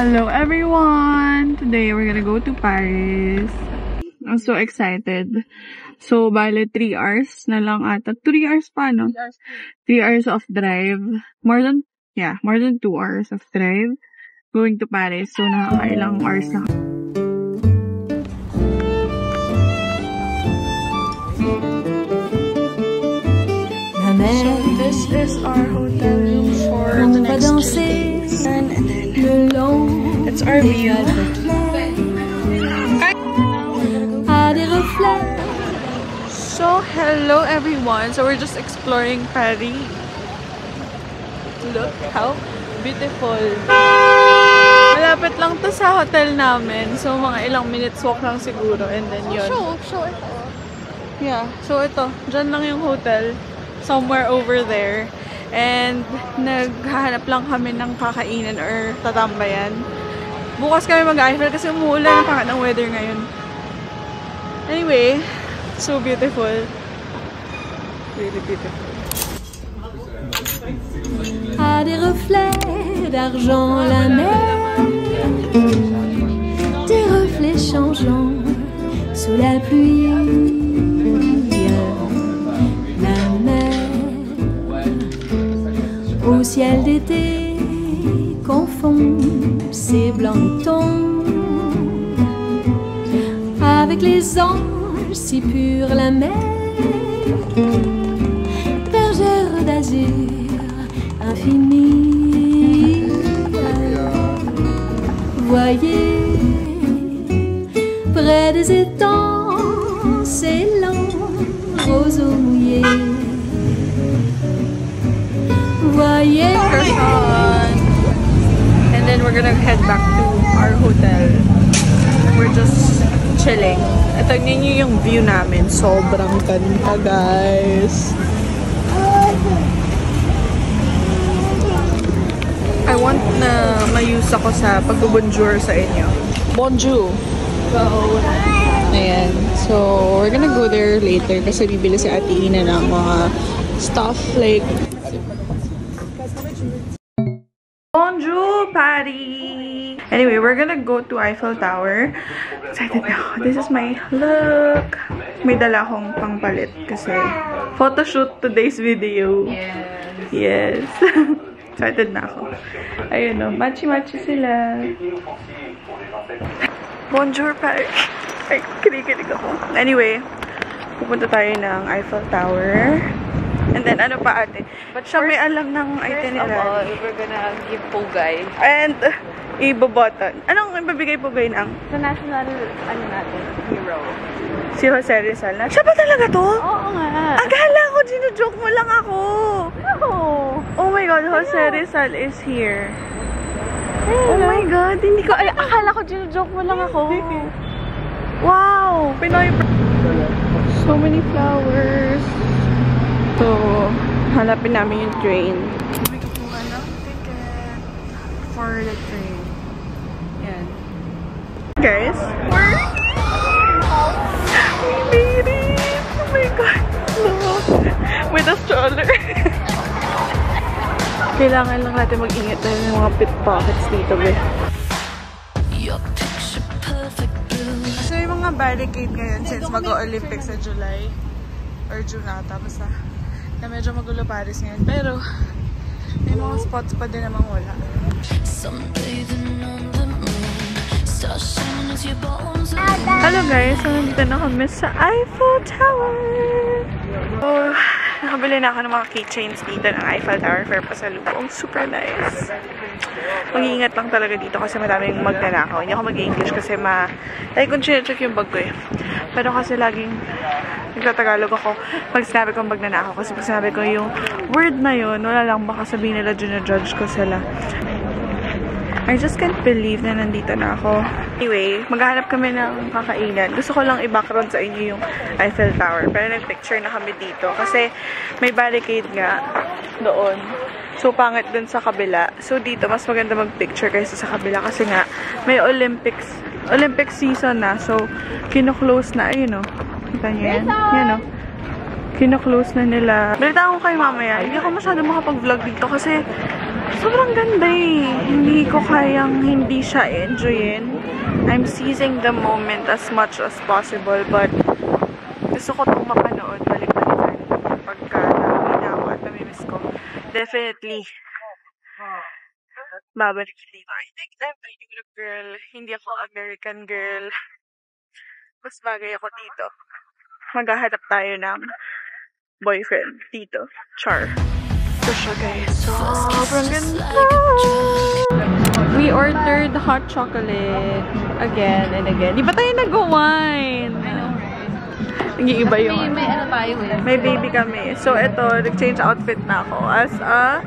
Hello everyone! Today we're gonna go to Paris. I'm so excited. So, bale 3 hours na lang ata. 3 hours pa, no? 3 hours of drive. More than 2 hours of drive going to Paris. So, nakakailang hours na. So, this is our hotel room for the next 2 days. And then, it's our view. So, hello everyone. So, we're just exploring Paris. Look how beautiful. Malapit lang to sa hotel namin. So, mga ilang minutes walk lang siguro. And then yun. Show ito. Yeah. So, ito. Diyan lang yung hotel. Somewhere over there. And naghahanap lang kami ng kakainan or tatambayan. Bukas kami mag-Eiffel kasi umuulan ang pangat ng weather ngayon. Anyway, so beautiful. Really beautiful. À des reflets d'argent la mer, des reflets changeants sous la pluie. La mer au ciel d'été confond ses blancs tons avec les anges si purs. La mer, bergère d'azur infinie. Voyez près des étangs ces longs roseaux mouillés. Voyez. And then we're gonna head back to our hotel. We're just chilling. Ito niyo yung view namin. Sobrang ganda, guys. I want na ma-use ako sa pag-bonjour sa inyo. Bonjour! Ayan. So, we're gonna go there later kasi bibili si Ate Ina ng mga stuff like... Bonjour, Paris! Anyway, we're gonna go to Eiffel Tower. Excited na ako. This is my look. May dala akong pangpalit kasi photoshoot today's video. Yes. Excited na ako. Ayun o. Matchy-matchy sila. Bonjour, Paris! Ay, kinikilig ako. Anyway, pupunta tayo ng Eiffel Tower. And then, ano pa ate? But siya may alam ng itinerary. We're gonna give Pugay. And, iboboton. Anong ibabigay Pugay ng? Sa national, natin, hero. Si Jose Rizal na. Siya ba talaga to? Oo nga. Akala ko, ginujoke mo lang ako. No. Oh my God, Jose Rizal is here. Hello. Oh my God, hindi ko... Ay, akala ko ginujoke mo lang ako. Wow! Pinoy... So many flowers. So, hanapin namin yung train. May kukuha ng ticket for the train. Yan. Guys, we made it! Oh my God! Look! With a stroller. Kailangan lang natin mag-ingat dahil ng mga pickpockets dito, be. So, may mga barricade ngayon since mag-o-Olympics sa July. Or June ata, basta. Na medyo magulo Paris ngayon. Pero, may mga spots pa din namang wala. Hello guys! So, nandito na kami sa Eiffel Tower! So, nakabili na ako ng mga keychains dito ng Eiffel Tower for pasalubong. Super nice! Mag-iingat lang talaga dito kasi madaming magnanakaw. Hindi ako mag-English kasi like kung chinecheck yung bag ko eh. Pero kasi laging nagtatagalog ako pag sinabi kong magnanakaw. Kasi pag sinabi ko yung word na yun, wala lang baka sabihin nila judge ko sila. I just can't believe na nandito na ako. Anyway, maghahanap kami ng kakainan. Gusto ko lang i-background sa inyo yung Eiffel Tower. Pero nag-picture na kami dito. Kasi may barricade nga doon. So, pangit dun sa kabila. So, dito, mas maganda mag-picture kaysa sa kabila. Kasi nga, may Olympic season na. So, kino-close na. Ayun o. Kita nyo yan? Yan o. Kino-close na nila. Balita ko kayo mamaya. Hindi ako masyado makapag-vlog dito kasi Sobrang ganda eh. Hindi ko kayang hindi siya enjoyin. I'm seizing the moment as much as possible, but gusto ko itong mapanood balik-balikan pagka namin na ako at namimiss ko. Definitely. Babalik dito. I think I'm a Europe girl. Hindi ako American girl. Mas bagay ako dito. Maghahanap tayo ng boyfriend dito. Char. Ito siya guys. Sobrang ganda! We ordered hot chocolate again and again. Di ba tayo nag-wine? Nag-iiba yung... May ano tayo eh. May baby kami. So ito, nag-change outfit na ako as a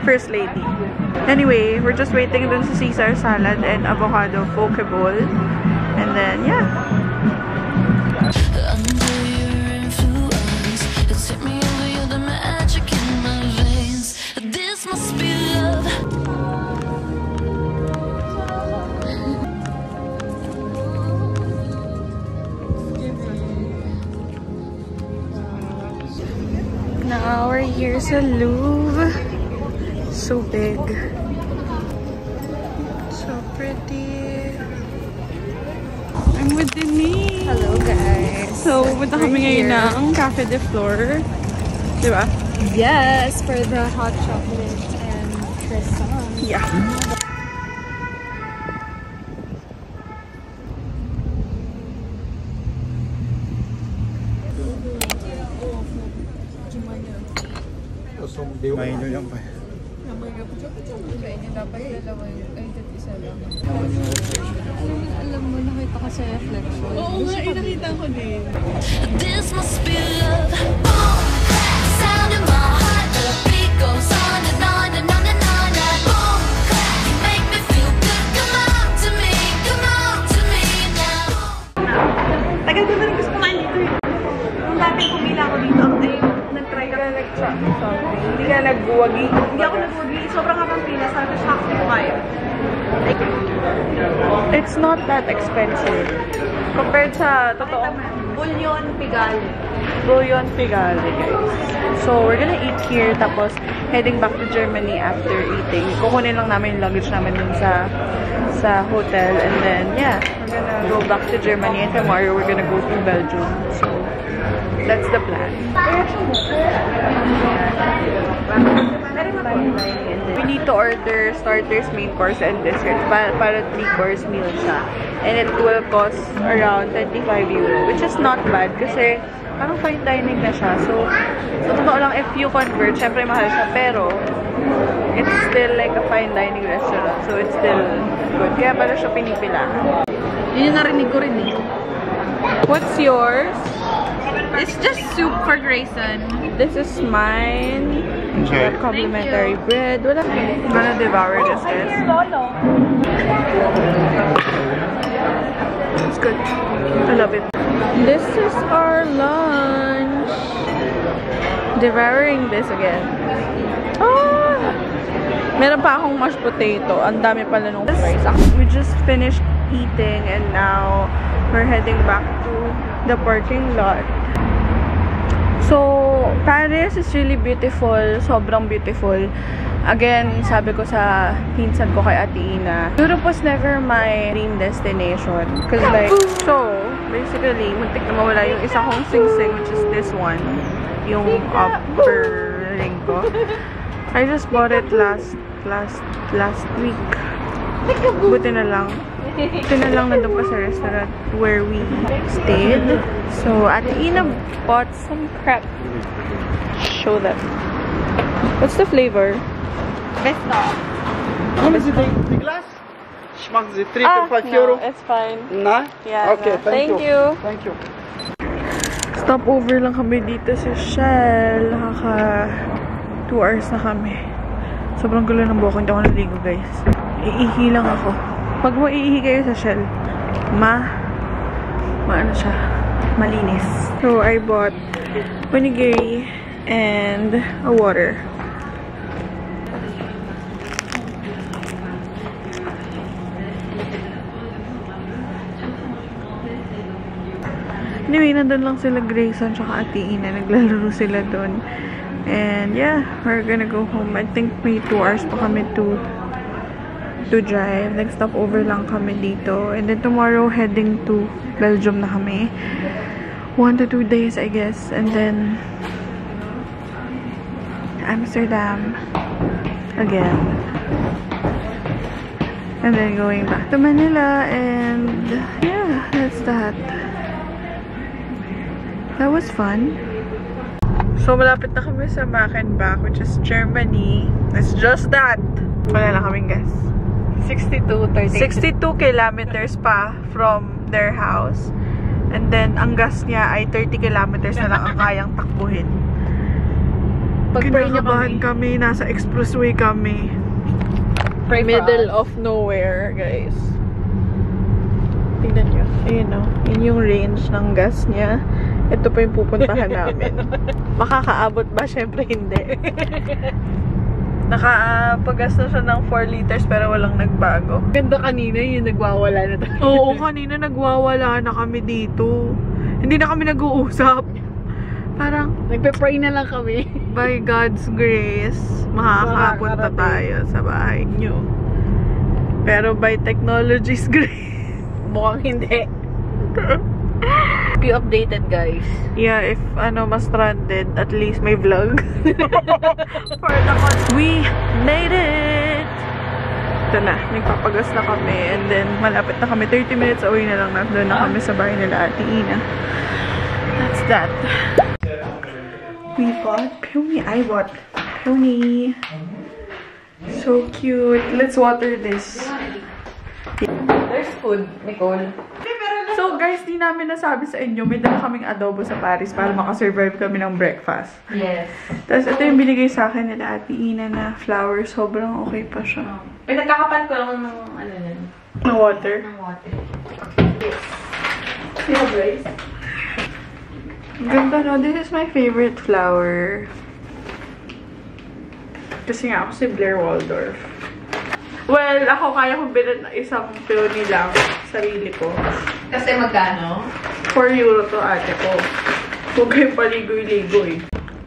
first lady. Anyway, we're just waiting dun sa Caesar salad and avocado poke bowl. And then, yeah. Now we're here sa Louvre. So big. So pretty. I'm with Denise. Hello guys. So, punta kami ngayon ng Cafe de Flor. Diba? Yes, for the hot chocolate and croissant. Yeah. Maino lang pa. Alam mo, nakita ko sa reflection. Oo nga, nakita ko din. This must be love. Boom, sound in my heart. The beat goes on and on and on and on. Boom, you make me feel good. Come on to me now. Tagal ko na rin gusto kumain dito eh. Nung dati pumila ako dito, ay nag-try ka nag-try something. Hindi ka nagbuwagi. Hindi ako nagbuwagi. Sobrang habang pila. Sabi ko, sakto ko kaya. Like, it's not that expensive. Compared sa totoong Bulyon Pigalle. Bullion Pigalle, guys. So, we're gonna eat here, tapos heading back to Germany after eating. Kukunin lang namin yung luggage namin dun sa hotel, and then, yeah, we're gonna go back to Germany, and tomorrow we're gonna go to Belgium. So, that's the plan. We need to order starters, main course, and dessert. Para 3-course meal siya. And it will cost around 25 euro, which is not bad kasi parang fine dining na siya. So, sa totoo lang, if you convert, syempre mahal siya, pero it's still like a fine dining restaurant. So, it's still good. Kaya pala siya pinipila. Yun yung narinig ko rin eh. What's yours? It's just soup for Grayson. This is mine. Okay. Complimentary bread. Wala. I'm gonna devour this, guys. It's good. I love it. This is our lunch. Devouring this again. Oh! Meron pa akong mashed potato. Ang dami pala nung fries. We just finished eating and now we're heading back to the parking lot. So, Paris is really beautiful. Sobrang beautiful. Again, sabi ko sa pinsan ko kay Ate Ina, Europe was never my dream destination. Because like, so, basically, muntik na mawala yung isa kong sing-sing, which is this one. Yung upper ring ko. I just bought it last week. Buti na lang. Buti na lang nandun pa sa restaurant where we stayed. So, Ate Ina bought some crap. Show them. What's the flavor? Besta. What is it, the glass? Schmeckt it 3 to 5 euro? No, it's fine. Nah? Yeah, Okay, no. thank you. Thank you. Stopover lang kami dito sa Shell. Nakaka 2 hours na kami. Sobrang gulo ng buhok. Hindi ako naligo, guys. Iihi lang ako. Pag mo iihi kayo sa Shell, maano siya, malinis. So, I bought onigiri and a water. Anyway, nandun lang sila Grayson tsaka Ate Ina. Naglalaro sila doon. And yeah, we're gonna go home. I think may 2 hours pa kami to drive. Next stop over lang kami dito. And then tomorrow, heading to Belgium na kami. 1 to 2 days, I guess. And then Amsterdam again. And then going back to Manila. And yeah, that's that. That was fun. So, malapit na kami sa Mackenbach, which is Germany. It's just that. Wala na kaming guess. 62 kilometers pa from their house. And then, ang gas niya ay 30 kilometers na lang ang kayang takbuhin. Kinakabahan kami. Nasa expressway kami. Middle of nowhere, guys. Tingnan nyo. Ayun o. Yun yung range ng gas niya. Ito pa yung pupuntahan namin. Makakaabot ba? Syempre hindi. Nakapag-gas na siya ng 4 liters pero walang nagbago. Ganda kanina yung nagwawala na tayo. Oo, kanina nagwawala na kami dito. Hindi na kami nag-uusap. Parang, Nagpe-pray na lang kami. by God's grace, makakaabot na tayo sa bahay nyo. Pero by technology's grace, Mukhang hindi. Be updated, guys. yeah, if mas stranded, at least may vlog. For the we made it! Ito na, nagpapagas na kami. And then, malapit na kami. 30 minutes away na lang. Nandun na kami sa bahay nila Ate Ina. That's that. We bought peony. I bought peony. So cute. Let's water this. There's food, Nicole. So guys, di namin nasabi sa inyo, may dala kaming adobo sa Paris para makasurvive kami ng breakfast. Yes. Tapos ito yung binigay sa akin nila Ate Ina na flower. Sobrang okay pa siya. Pinagkakapan ko lang ng ano nun. Ng water. Ng water. Yeah, guys. Ganda, no? This is my favorite flower. Kasi nga ako si Blair Waldorf. Well, ako kaya kong bilhin na isang peony lang. Sarili ko. Kasi magkano? 4 euro to ate ko. Huwag kayong paligoy-ligoy.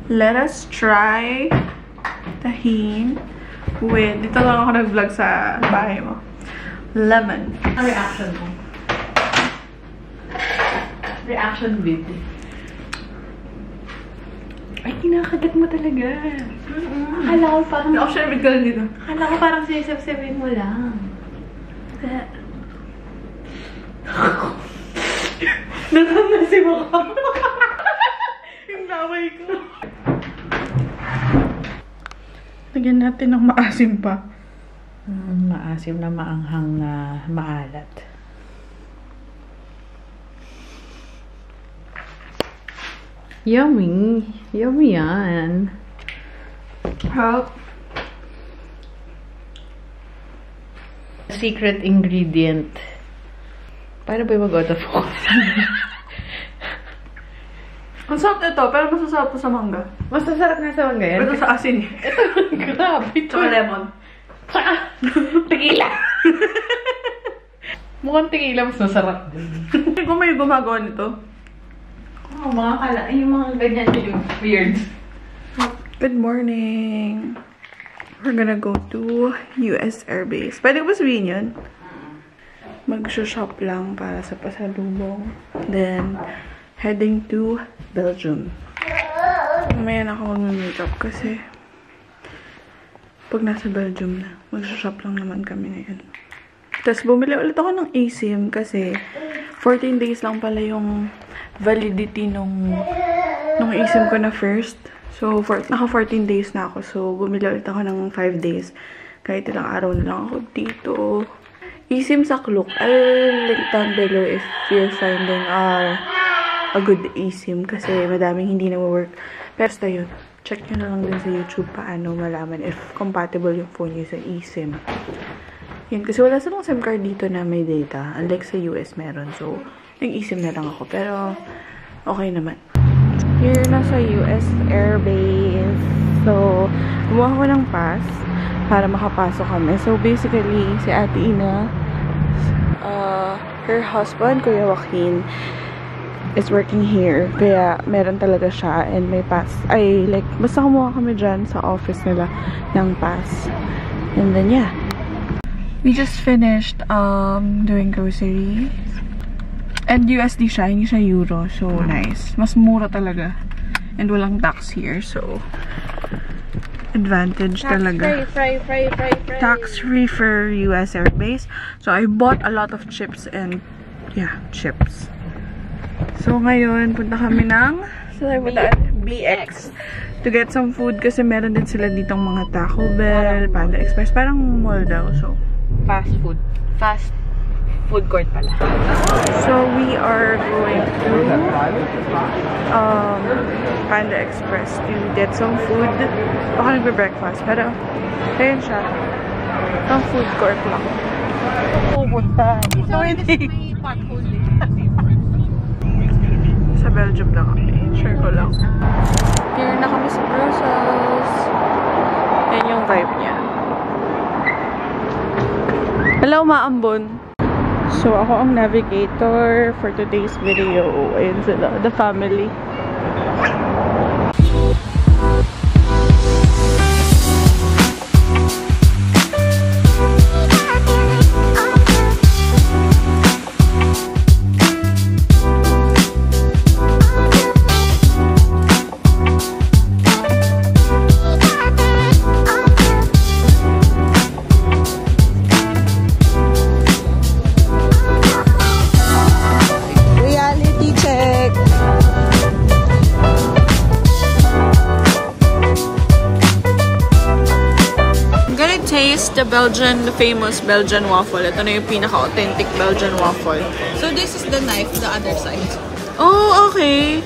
Let us try tahin with, dito lang ako nag-vlog sa bahay mo. Lemon. Ang reaction mo? Reaction video. Ay, kinakagat mo talaga. Akala ko parang... Option bit ka lang dito. Akala ko parang sisip-sipin mo lang. Natanasi mo ka. Yung laway ko. Lagyan natin ng maasim pa. Maasim na maanghang na maalat. Yummy. Yummy yan. Help. Secret ingredient. Paano ba yung mag-out of focus? Ang sarap ito, pero masasarap to sa mangga. Masasarap nga sa mangga yan. Pero sa asin eh. Grabe. Tsaka lemon. Tequila. Mukhang tequila mas masarap din. Kung may gumagawa nito. Oh, yung mga ganyan yung weird. Good morning. We're gonna go to US Air Base. Pwede ko ba sabihin yun? Mag-shop lang para sa pasalubong. Then, heading to Belgium. Mamaya na ako mag-makeup kasi pag nasa Belgium na, mag-shop lang naman kami ngayon. Tapos, bumili ulit ako ng eSIM kasi 14 days lang pala yung validity nung eSIM ko na first. So, naka 14 days na ako. So, bumili ulit ako ng 5 days. Kahit ilang araw na lang ako dito. eSIM sa Klook. I'll link down below if you're finding a good eSIM. Kasi madaming hindi na-work. Pero basta yun. Check nyo na lang din sa YouTube paano malaman if compatible yung phone nyo sa eSIM. Yan. Kasi wala silang SIM card dito na may data. Unlike sa US meron. So, nag-eSIM na lang ako. Pero, okay naman. Here na sa US Air Base. So, kumuha ko ng pass para makapasok kami. So, basically, si Ate Ina, her husband, Kuya Joaquin, is working here. Kaya meron talaga siya and may pass. Ay, like, basta kumuha kami dyan sa office nila ng pass. And then, yeah. We just finished doing grocery. And USD siya, hindi siya euro. So, nice. Mas mura talaga. And walang tax here. So, advantage talaga. Tax-free for US airbase. So, I bought a lot of chips and, yeah, chips. So, ngayon, punta kami ng BX to get some food kasi meron din sila ditong mga Taco Bell, Panda Express. Parang mall daw. So, Fast food court pala. So, we are going to Panda Express to get some food. Baka nagbe-breakfast. Pero, ayun siya. Ang food court lang. Pupunta. So, hindi. Sa Belgium na kami. Sure ko lang. Here na kami sa Brussels. Yan yung vibe niya. Hello, Maambon. So, ako ang navigator for today's video. Ayun sila, the family. The famous Belgian waffle. Ito na yung pinaka-authentic Belgian waffle. So this is the knife, the other side. Oh, okay.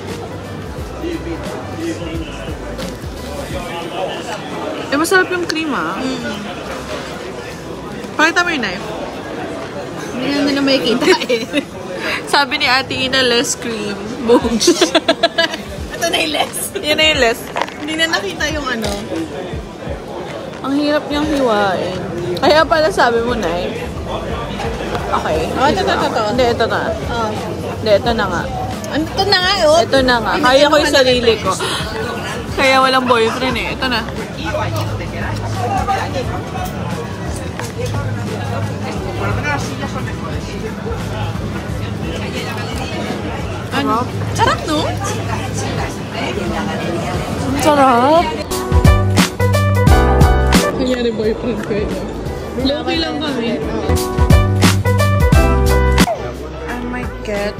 Eh, masarap yung cream, ah. Pakita mo yung knife. Hindi na nila makikita eh. Sabi ni Ate Ina, less cream. Boom. Ito na yung less. Yan na yung less. Hindi na nakita yung ano. Ang hirap niyang hiwain. Kaya pala sabi mo, knife. Okay. Oh, ito. Hindi, ito na. Oh. Hindi, ito na nga. Ito na nga, oh. Ito na nga. Kaya ko yung sarili ko. Kaya walang boyfriend eh. Ito na. Ano? Sarap, no? Sarap. Nangyari boyfriend ko yun. Loki lang kami. I might get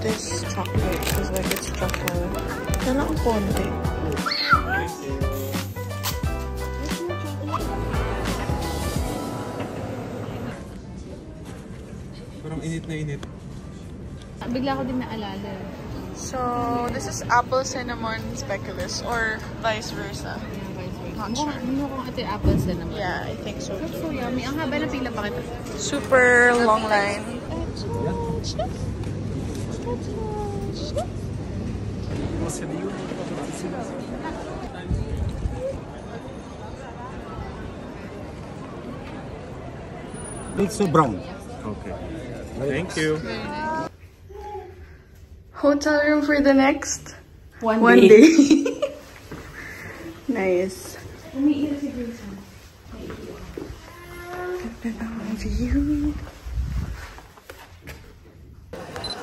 this chocolate because like it's truffle. Kaya lang ang konti. Parang init na init. Bigla ko din naalala. So, this is apple cinnamon speculoos or vice versa. Not sure. Ano kung ito yung apples na naman? Yeah, I think so. So yummy. Ang haba ng pila pa kita. Super long line. It's so brown. Okay. Thank you. Hotel room for the next One day. Nice. View.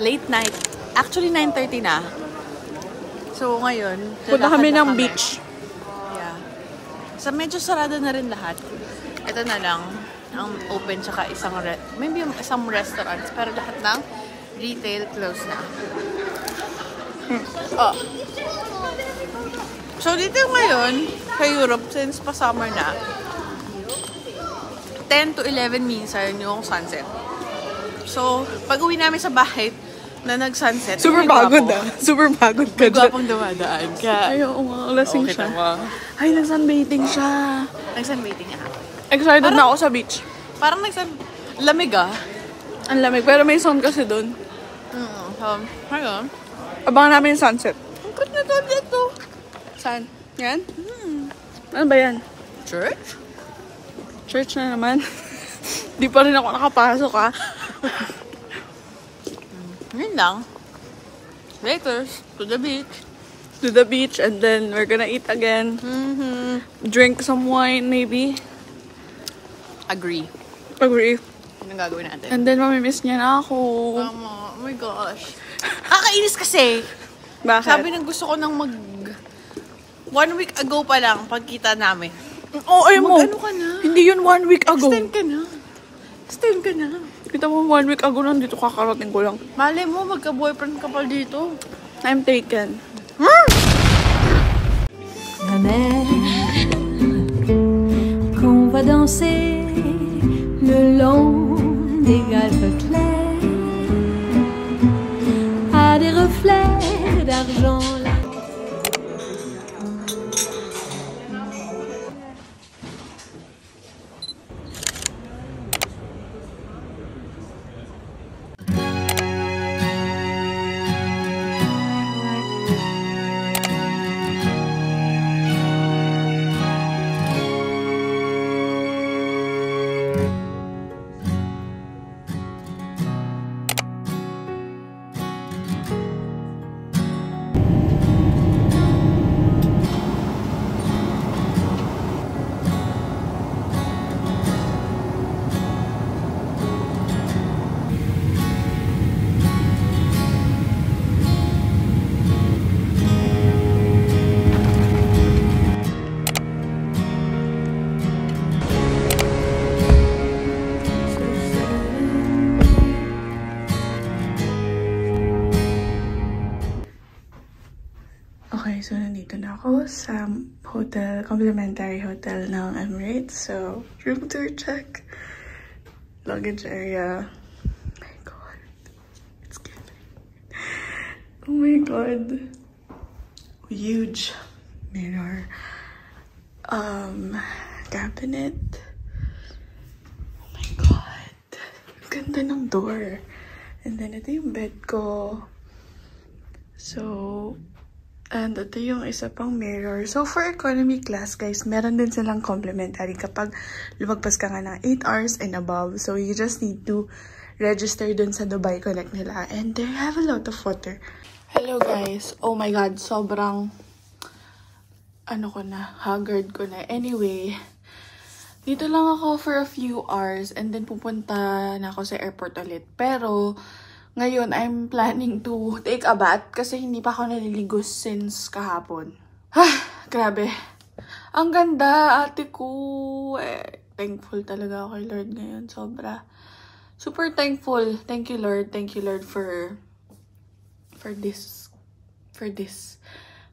Late night. Actually, 9:30 na. So, ngayon, punta kami ng beach. Yeah. So, medyo sarado na rin lahat. Ito na lang ang open tsaka maybe isang restaurants, pero lahat ng retail close na. Oh. So, dito ngayon, sa Europe, since pa summer na, 10 to 11 minsan yung sunset. So, pag uwi namin sa bahay na nag-sunset, Super pagod ah. Super pagod ka may dyan. gwapong dumadaan. Kaya, ayaw, lasing Okay, siya. tama. Ay, nag-sunbathing siya. Nag-sunbathing nga ako. Excited na ako sa beach. Parang lamig ah. Ang lamig. Pero may sun kasi doon. Ayun. Abangan namin yung sunset. Ang ganda to dito. Saan? Yan? Ano ba yan? Church? Church na naman. Di pa rin ako nakapasok ah. Yun lang. Later, to the beach. To the beach, and then we're gonna eat again. Drink some wine, maybe. Agree. Agree. Anong gagawin natin? And then, mamimiss niya na ako. Tama. Oh my gosh. Kakainis kasi. Bakit? Sabi ng gusto ko nang 1 week ago pa lang, pagkita namin. Oo, ay mo. Mag-ano ka na? Hindi yun 1 week ago. Extend ka na. Extend ka na. Kita mo 1 week ago lang dito, kakarating ko lang. Malay mo, magka-boyfriend ka pa dito. I'm taken. La mer, qu'on va danser le long des galles claires à des reflets d'argent. Okay, so nandito na ako sa hotel, complimentary hotel ng Emirates. So, room tour check. Luggage area. Oh my God. It's giving. Oh my God. Huge mirror. Cabinet. Oh my God. Ganda ng door. And then, ito yung bed ko. So, and ito yung isa pang mirror. So, for economy class, guys, meron din silang complimentary kapag lumagpas ka nga ng 8 hours and above. So, you just need to register dun sa Dubai Connect nila. And they have a lot of water. Hello, guys. Oh my God, sobrang haggard ko na. Anyway, dito lang ako for a few hours and then pupunta na ako sa airport ulit. Pero, ngayon, I'm planning to take a bath kasi hindi pa ako naliligo since kahapon. Grabe. Ang ganda, ate ko. Thankful talaga ako kay Lord ngayon. Sobra. Super thankful. Thank you, Lord. Thank you, Lord, for this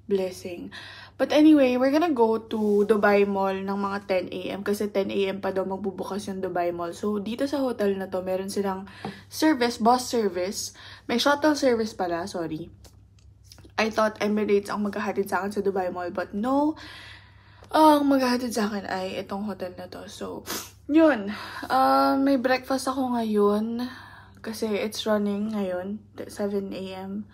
blessing. But anyway, we're gonna go to Dubai Mall ng mga 10 AM kasi 10 AM pa daw magbubukas yung Dubai Mall. So, dito sa hotel na to, meron silang service, bus service. May shuttle service pala, sorry. I thought Emirates ang maghahatid sa akin sa Dubai Mall, but no. Ang maghahatid sa akin ay itong hotel na to. So, yun. May breakfast ako ngayon kasi it's running ngayon, 7 AM.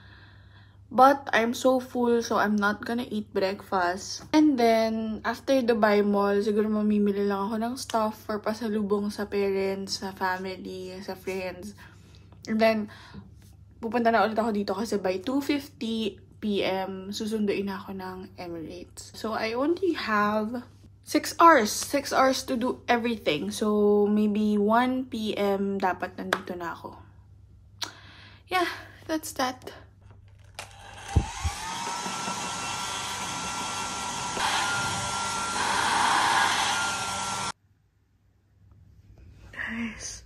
But I'm so full, so I'm not gonna eat breakfast. And then, after Dubai Mall, siguro mamimili lang ako ng stuff for pasalubong sa parents, sa family, sa friends. And then, pupunta na ulit ako dito kasi by 2:50 PM, susunduin ako ng Emirates. So, I only have 6 hours. 6 hours to do everything. So, maybe 1 PM dapat nandito na ako. Yeah, that's that. Guys,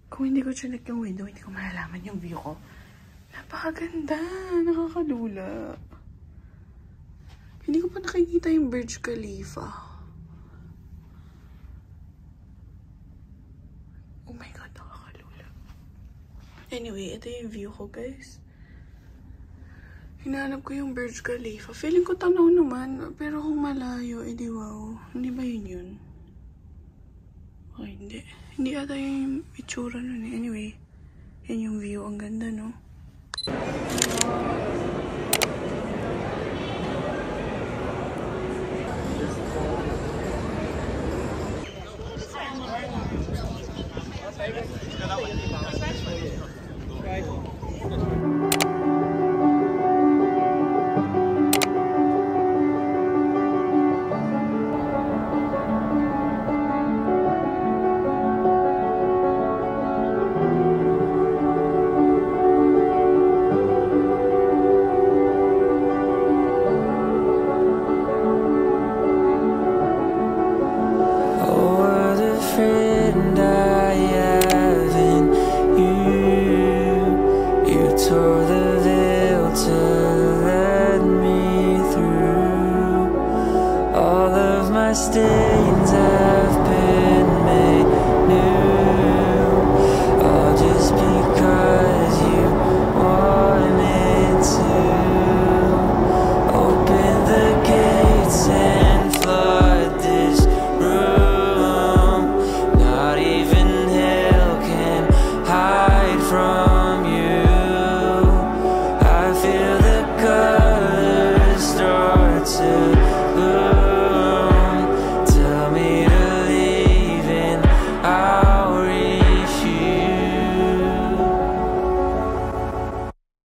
kung hindi ko chinek yung window, hindi ko malalaman yung view ko. Napakaganda, nakakalula. Hindi ko pa nakikita yung Burj Khalifa. Oh my God, nakakalula. Anyway, ito yung view ko, guys. Hinahanap ko yung Burj Khalifa. Feeling ko tanaw naman, pero kung malayo, edi wow. Hindi ba yun? Okay, hindi. Hindi ata yung itsura nun eh. Anyway, yan yung view. Ang ganda, no?